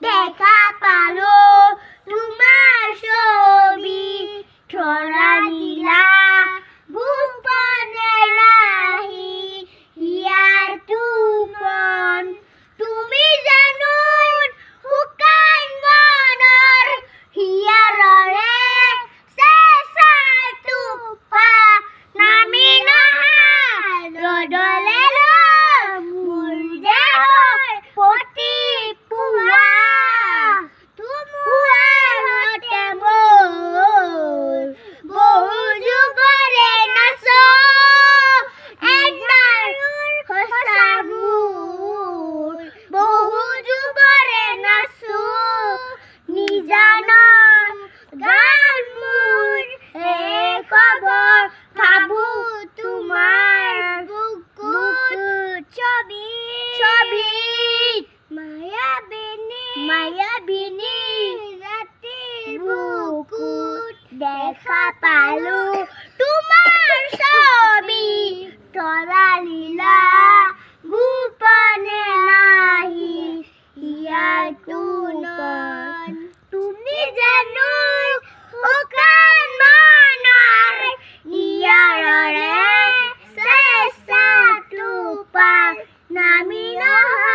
দেখা পালো তোমাৰ ছবি ধৰা নীলা গোপনে নাহি হিয়াৰ তুমন তুমি জানো শুকান মনৰ হিয়াৰৰে চেঁচা টোপা নামি নহা ৰ'দলে মোৰ দেহৰ প্ৰতি পুৱা ধুমুহাতে মোৰ বহু যুগৰে নাচ একবাৰ সঁচা মোৰ বহু যুগৰে নাচো নিজানৰ গান মোৰ এই খবৰ ভাবো তোমাৰ বুকুত ছবি মায়াবিনী ৰাতিৰ বুকুত দেখা পালো তোমাৰ ছবি তৰা লীলা গোপনে